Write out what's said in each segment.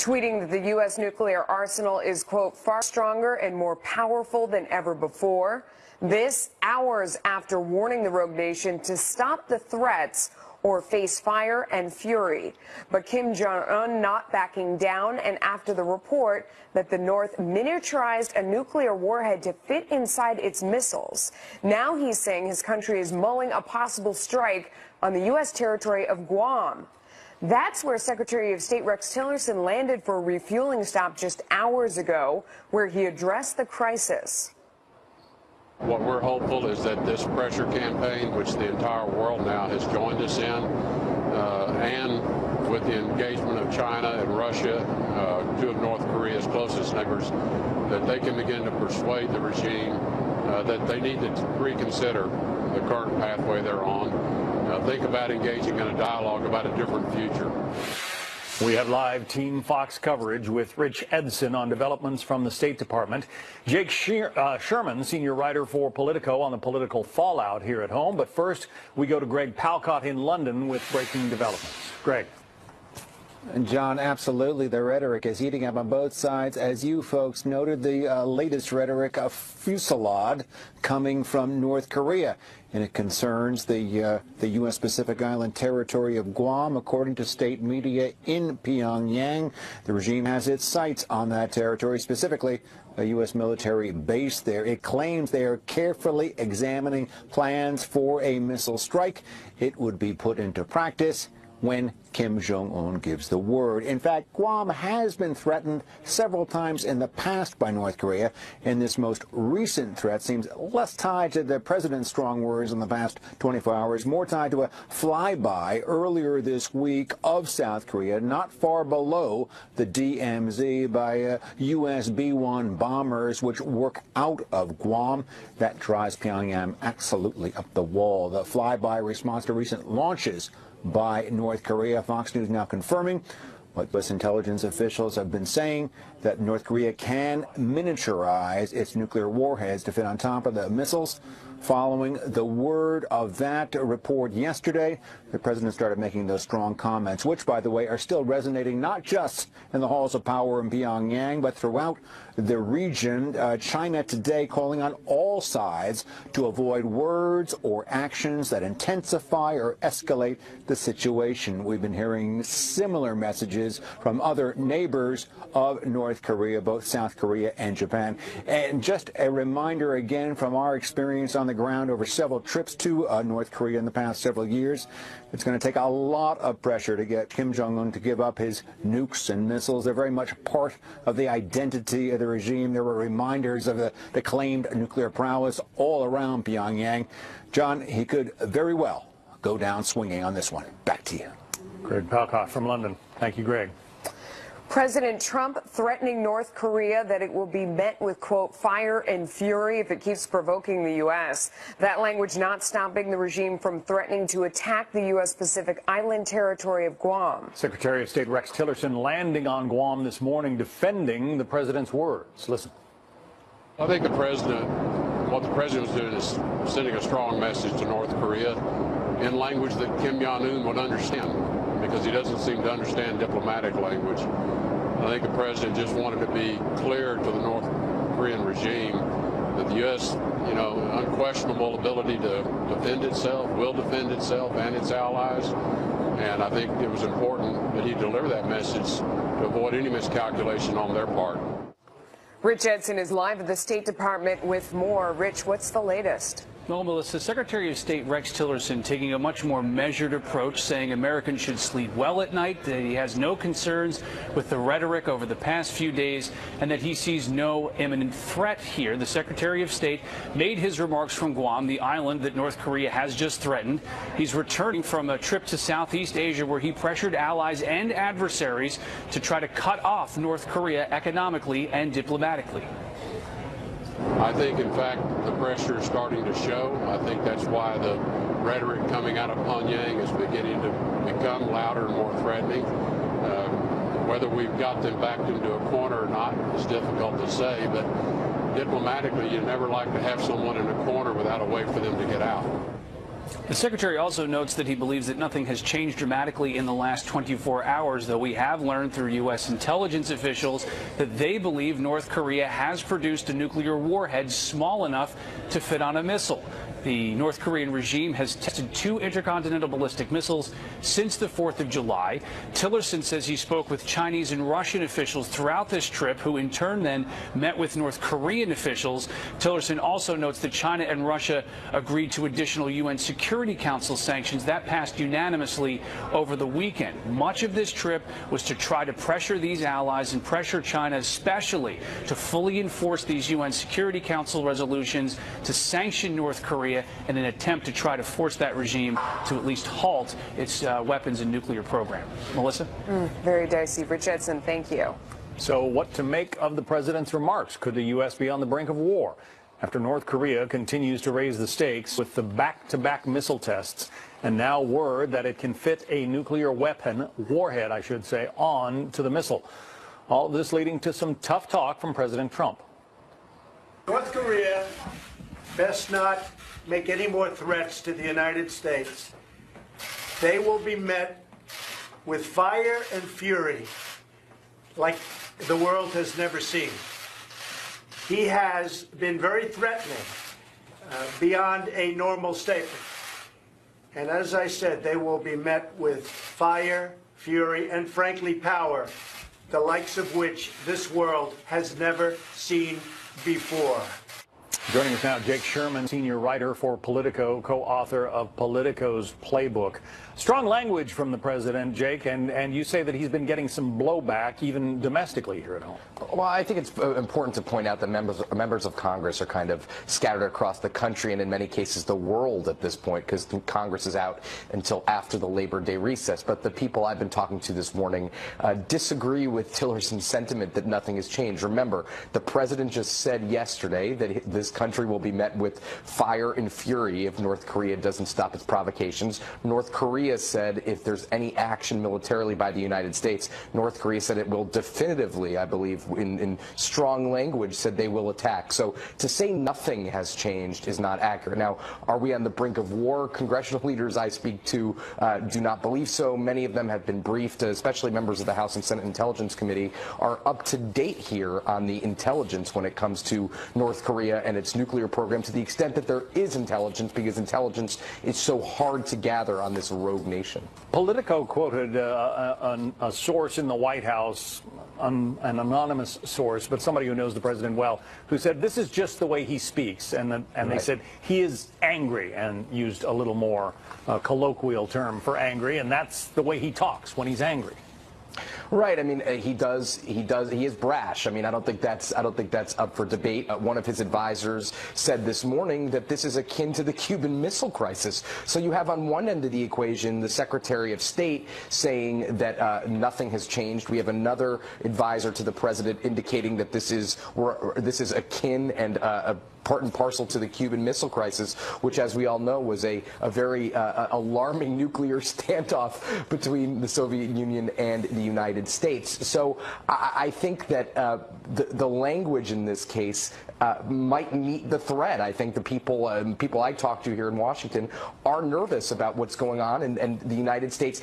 tweeting that the U.S. nuclear arsenal is, quote, far stronger and more powerful than ever before. This hours after warning the rogue nation to stop the threats or face fire and fury. But Kim Jong-un not backing down, and after the report that the North miniaturized a nuclear warhead to fit inside its missiles, now he's saying his country is mulling a possible strike on the U.S. territory of Guam. That's where Secretary of State Rex Tillerson landed for a refueling stop just hours ago, where he addressed the crisis. What we're hopeful is that this pressure campaign, which the entire world now has joined us in, and with the engagement of China and Russia, two of North Korea's closest neighbors, that they can begin to persuade the regime that they need to reconsider the current pathway they're on. Think about engaging in a dialogue about a different future. We have live Team Fox coverage with Rich Edson on developments from the State Department. Jake Sherman, senior writer for Politico, on the political fallout here at home. But first, we go to Greg Palcott in London with breaking developments. Greg. And John, absolutely, the rhetoric is heating up on both sides. As you folks noted, the latest rhetoric of fusillade coming from North Korea. And it concerns the U.S. Pacific Island territory of Guam. According to state media in Pyongyang, the regime has its sights on that territory, specifically a U.S. military base there. It claims they are carefully examining plans for a missile strike. It would be put into practice when Kim Jong-un gives the word. In fact, Guam has been threatened several times in the past by North Korea, and this most recent threat seems less tied to the president's strong words in the past 24 hours, more tied to a flyby earlier this week of South Korea, not far below the DMZ, by U.S. B-1 bombers which work out of Guam. That drives Pyongyang absolutely up the wall. The flyby response to recent launches by North Korea. Fox News now confirming what U.S. intelligence officials have been saying, that North Korea can miniaturize its nuclear warheads to fit on top of the missiles. Following the word of that report yesterday, the president started making those strong comments, which, by the way, are still resonating not just in the halls of power in Pyongyang, but throughout the region. China today calling on all sides to avoid words or actions that intensify or escalate the situation. We've been hearing similar messages from other neighbors of North Korea, both South Korea and Japan. And just a reminder again from our experience on the ground over several trips to North Korea in the past several years, it's going to take a lot of pressure to get Kim Jong-un to give up his nukes and missiles. They're very much part of the identity of the regime. There were reminders of the claimed nuclear prowess all around Pyongyang. John, he could very well go down swinging on this one. Back to you. Greg Palcott from London. Thank you, Greg. President Trump threatening North Korea that it will be met with, quote, fire and fury if it keeps provoking the U.S. That language not stopping the regime from threatening to attack the U.S. Pacific Island territory of Guam. Secretary of State Rex Tillerson landing on Guam this morning, defending the president's words. Listen. I think what the president was doing is sending a strong message to North Korea in language that Kim Jong-un would understand, because he doesn't seem to understand diplomatic language. I think the president just wanted to be clear to the North Korean regime that the U.S., unquestionable ability to defend itself, will defend itself and its allies. And I think it was important that he deliver that message to avoid any miscalculation on their part. Rich Edson is live at the State Department with more. Rich, what's the latest? Well, Melissa, Secretary of State Rex Tillerson taking a much more measured approach, saying Americans should sleep well at night, that he has no concerns with the rhetoric over the past few days, and that he sees no imminent threat here. The Secretary of State made his remarks from Guam, the island that North Korea has just threatened. He's returning from a trip to Southeast Asia where he pressured allies and adversaries to try to cut off North Korea economically and diplomatically. I think, in fact, the pressure is starting to show. I think that's why the rhetoric coming out of Pyongyang is beginning to become louder and more threatening. Whether we've got them backed into a corner or not is difficult to say, but diplomatically, you never like to have someone in a corner without a way for them to get out. The secretary also notes that he believes that nothing has changed dramatically in the last 24 hours, though we have learned through U.S. intelligence officials that they believe North Korea has produced a nuclear warhead small enough to fit on a missile. The North Korean regime has tested 2 intercontinental ballistic missiles since the 4th of July. Tillerson says he spoke with Chinese and Russian officials throughout this trip, who in turn then met with North Korean officials. Tillerson also notes that China and Russia agreed to additional UN Security Council sanctions that passed unanimously over the weekend. Much of this trip was to try to pressure these allies and pressure China especially to fully enforce these UN Security Council resolutions to sanction North Korea in an attempt to try to force that regime to at least halt its weapons and nuclear program. Melissa? Very dicey. Rich Edson, thank you. So what to make of the president's remarks? Could the U.S. be on the brink of war after North Korea continues to raise the stakes with the back-to-back missile tests, and now word that it can fit a nuclear weapon, warhead, I should say, on to the missile? All of this leading to some tough talk from President Trump. North Korea best not make any more threats to the United States. They will be met with fire and fury like the world has never seen. He has been very threatening beyond a normal statement. And as I said, they will be met with fire, fury, and frankly power, the likes of which this world has never seen before. Joining us now, Jake Sherman, senior writer for Politico, co-author of Politico's Playbook. Strong language from the president, Jake, and you say that he's been getting some blowback, even domestically here at home. Well, I think it's important to point out that members of Congress are kind of scattered across the country and in many cases the world at this point, because Congress is out until after the Labor Day recess. But the people I've been talking to this morning disagree with Tillerson's sentiment that nothing has changed. Remember, the president just said yesterday that this country will be met with fire and fury if North Korea doesn't stop its provocations. North Korea said if there's any action militarily by the United States, North Korea said it will definitively, I believe, in strong language, said they will attack. So to say nothing has changed is not accurate. Now, are we on the brink of war? Congressional leaders I speak to do not believe so. Many of them have been briefed, especially members of the House and Senate Intelligence Committee, are up to date here on the intelligence when it comes to North Korea and its nuclear program, to the extent that there is intelligence, because intelligence is so hard to gather on this rogue nation. Politico quoted a source in the White House, an anonymous source, but somebody who knows the president well, who said this is just the way he speaks, and they said he is angry, and used a little more colloquial term for angry, and that's the way he talks when he's angry. Right. I mean, he is brash. I mean, I don't think that's up for debate. One of his advisors said this morning that this is akin to the Cuban Missile Crisis. So you have on one end of the equation the Secretary of State saying that nothing has changed. We have another advisor to the president indicating that this is akin and part and parcel to the Cuban Missile Crisis, which, as we all know, was a very alarming nuclear standoff between the Soviet Union and the United States. So I think that the language in this case might meet the threat. I think the people I talk to here in Washington are nervous about what's going on, and the United States,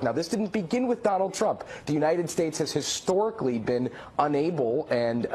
now this didn't begin with Donald Trump. The United States has historically been unable and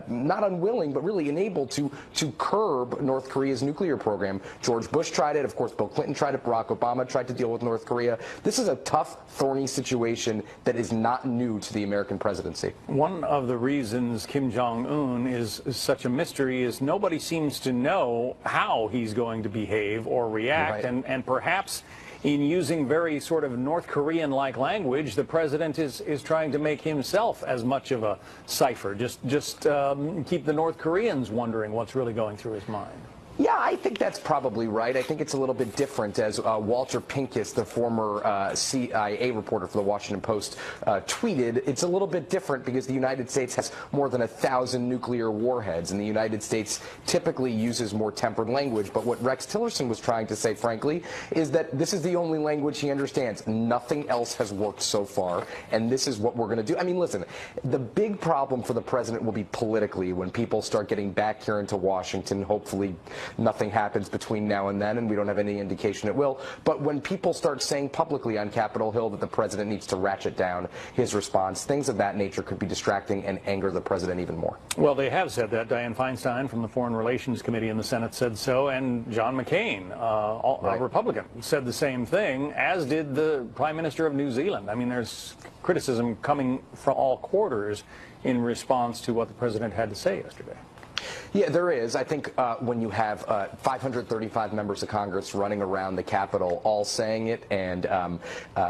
not unwilling, but really unable to curb North Korea's nuclear program. George Bush tried it. Of course, Bill Clinton tried it. Barack Obama tried to deal with North Korea. This is a tough, thorny situation that is not new to the American presidency. One of the reasons Kim Jong-un is such a mystery is nobody seems to know how he's going to behave or react, right. and perhaps in using very sort of North Korean-like language, the president is trying to make himself as much of a cipher, just keep the North Koreans wondering what's really going through his mind. Yeah, I think that's probably right. I think it's a little bit different, as Walter Pincus, the former CIA reporter for the Washington Post, tweeted. It's a little bit different because the United States has more than 1,000 nuclear warheads, and the United States typically uses more tempered language. But what Rex Tillerson was trying to say, frankly, is that this is the only language he understands. Nothing else has worked so far, and this is what we're going to do. I mean, listen, the big problem for the president will be politically when people start getting back here into Washington, hopefully nothing happens between now and then, and we don't have any indication it will. But when people start saying publicly on Capitol Hill that the president needs to ratchet down his response, things of that nature could be distracting and anger the president even more. Well, they have said that. Dianne Feinstein from the Foreign Relations Committee in the Senate said so, and John McCain, a Republican, said the same thing, as did the Prime Minister of New Zealand. I mean, there's criticism coming from all quarters in response to what the president had to say yesterday. Yeah, there is. I think when you have 535 members of Congress running around the Capitol all saying it, and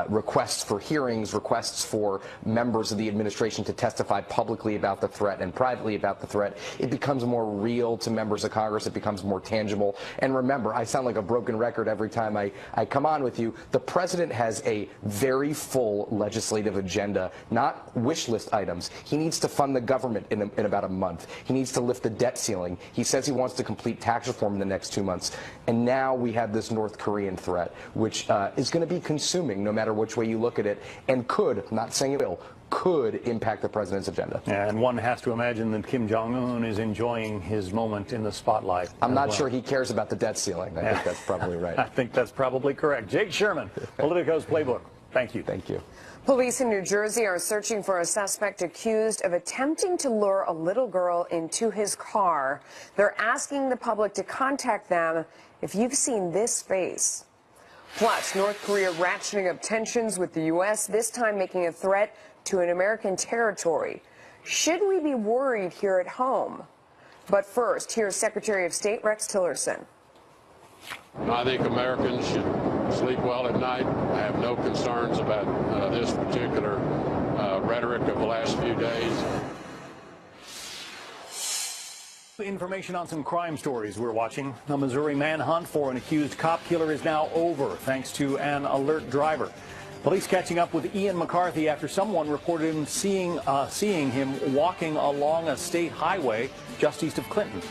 requests for hearings, requests for members of the administration to testify publicly about the threat and privately about the threat, it becomes more real to members of Congress. It becomes more tangible. And remember, I sound like a broken record every time I come on with you. The president has a very full legislative agenda, not wish list items. He needs to fund the government in about a month. He needs to lift the debt ceiling. He says he wants to complete tax reform in the next 2 months. And now we have this North Korean threat, which is going to be consuming no matter which way you look at it, and could, I'm not saying it will, could impact the president's agenda. Yeah, and one has to imagine that Kim Jong-un is enjoying his moment in the spotlight. I'm not sure he cares about the debt ceiling. I think that's probably right. I think that's probably correct. Jake Sherman, Politico's Playbook. Thank you. Thank you. Police in New Jersey are searching for a suspect accused of attempting to lure a little girl into his car. They're asking the public to contact them if you've seen this face. Plus, North Korea ratcheting up tensions with the U.S., this time making a threat to an American territory. Should we be worried here at home? But first, here's Secretary of State Rex Tillerson. I think Americans should sleep well at night. I have no concerns about this particular rhetoric of the last few days. Information on some crime stories we're watching. A Missouri manhunt for an accused cop killer is now over thanks to an alert driver. Police catching up with Ian McCarthy after someone reported him seeing him walking along a state highway just east of Clinton.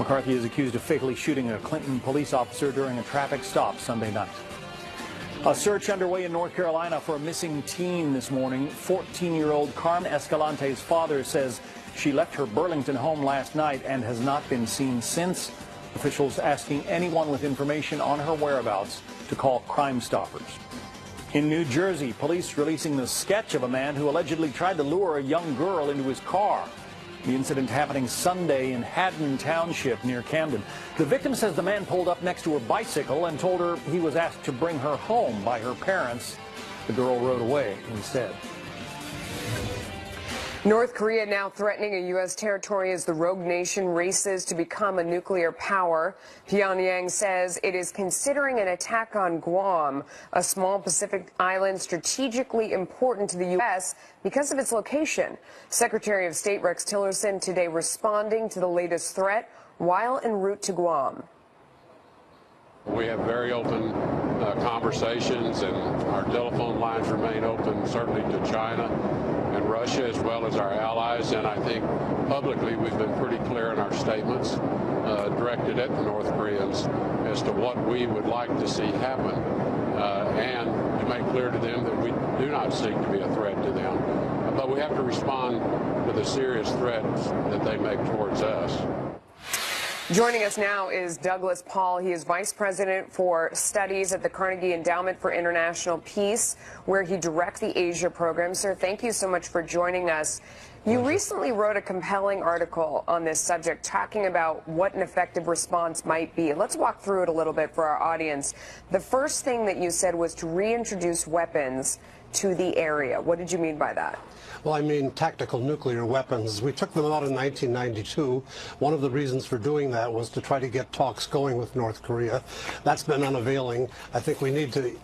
McCarthy is accused of fatally shooting a Clinton police officer during a traffic stop Sunday night. A search underway in North Carolina for a missing teen this morning. 14-year-old Carmen Escalante's father says she left her Burlington home last night and has not been seen since. Officials asking anyone with information on her whereabouts to call Crime Stoppers. In New Jersey, police releasing the sketch of a man who allegedly tried to lure a young girl into his car. The incident happening Sunday in Haddon Township near Camden. The victim says the man pulled up next to her bicycle and told her he was asked to bring her home by her parents. The girl rode away instead. North Korea now threatening a U.S. territory as the rogue nation races to become a nuclear power. Pyongyang says it is considering an attack on Guam, a small Pacific island strategically important to the U.S. because of its location. Secretary of State Rex Tillerson today responding to the latest threat while en route to Guam. We have very open conversations, and our telephone lines remain open, certainly to China and Russia, as well as our allies. And I think publicly we've been pretty clear in our statements directed at the North Koreans as to what we would like to see happen, and to make clear to them that we do not seek to be a threat to them. But we have to respond to the serious threats that they make towards us. Joining us now is Douglas Paul. He is Vice President for Studies at the Carnegie Endowment for International Peace, where he directs the Asia program. Sir, thank you so much for joining us. You recently wrote a compelling article on this subject talking about what an effective response might be. Let's walk through it a little bit for our audience. The first thing that you said was to reintroduce weapons to the area. What did you mean by that? Well, I mean tactical nuclear weapons. We took them out in 1992. One of the reasons for doing that was to try to get talks going with North Korea. That's been unavailing. I think we need to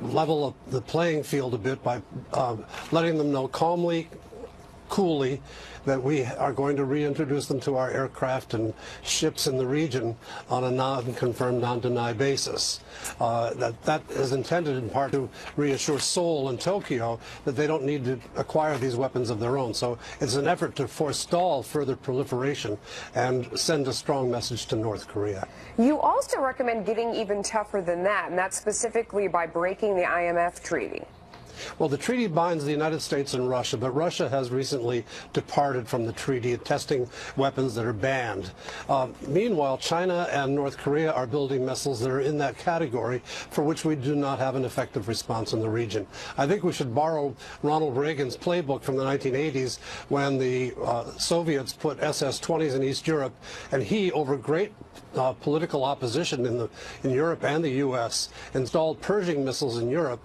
level up the playing field a bit by letting them know calmly, coolly, that we are going to reintroduce them to our aircraft and ships in the region on a non-confirmed, non-deny basis. That is intended in part to reassure Seoul and Tokyo that they don't need to acquire these weapons of their own. So it's an effort to forestall further proliferation and send a strong message to North Korea. You also recommend getting even tougher than that, and that's specifically by breaking the IMF treaty. Well, the treaty binds the United States and Russia, but Russia has recently departed from the treaty, testing weapons that are banned. Meanwhile, China and North Korea are building missiles that are in that category, for which we do not have an effective response in the region. I think we should borrow Ronald Reagan's playbook from the 1980s when the Soviets put SS-20s in East Europe, and he, over great political opposition in Europe and the U.S., installed Pershing missiles in Europe,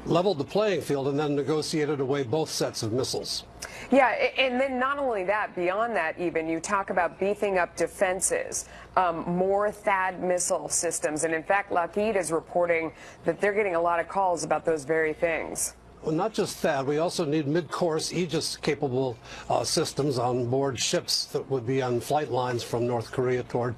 leveled the playing field, and then negotiated away both sets of missiles. Yeah, and then not only that, beyond that even, you talk about beefing up defenses, more THAAD missile systems, and in fact, Lockheed is reporting that they're getting a lot of calls about those very things. Well, not just that, we also need mid-course Aegis-capable systems on board ships that would be on flight lines from North Korea toward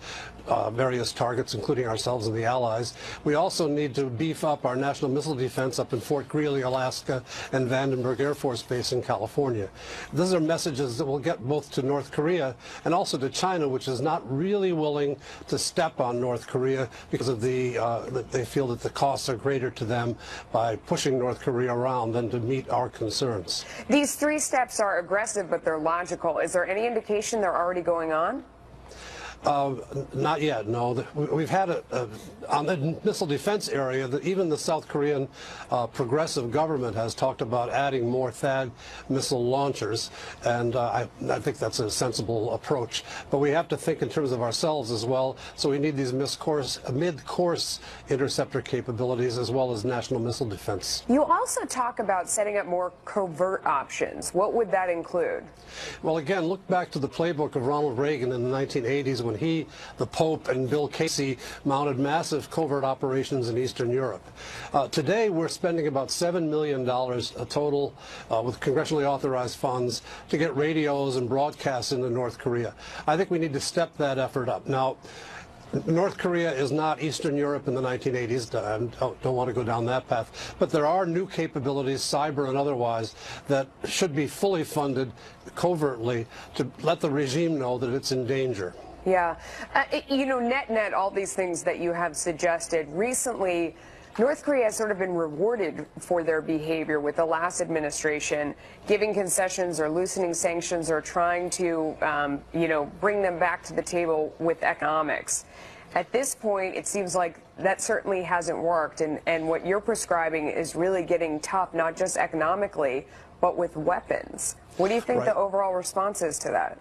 various targets, including ourselves and the Allies. We also need to beef up our national missile defense up in Fort Greely, Alaska, and Vandenberg Air Force Base in California. Those are messages that will get both to North Korea and also to China, which is not really willing to step on North Korea because of they feel that the costs are greater to them by pushing North Korea around than to meet our concerns. These 3 steps are aggressive, but they're logical. Is there any indication they're already going on? Not yet, no. We've had on the missile defense area, even the South Korean progressive government has talked about adding more THAAD missile launchers, and I think that's a sensible approach. But we have to think in terms of ourselves as well, so we need these mid-course interceptor capabilities as well as national missile defense. You also talk about setting up more covert options. What would that include? Well, again, look back to the playbook of Ronald Reagan in the 1980s when he, the Pope, and Bill Casey mounted massive covert operations in Eastern Europe. Today, we're spending about $7 million total with congressionally authorized funds to get radios and broadcasts into North Korea. I think we need to step that effort up. Now, North Korea is not Eastern Europe in the 1980s. I don't want to go down that path. But there are new capabilities, cyber and otherwise, that should be fully funded covertly to let the regime know that it's in danger. Yeah. You know, net, all these things that you have suggested recently, North Korea has sort of been rewarded for their behavior with the last administration, giving concessions or loosening sanctions or trying to, you know, bring them back to the table with economics. At this point, it seems like that certainly hasn't worked, and what you're prescribing is really getting tough, not just economically, but with weapons. What do you think the overall response is to that?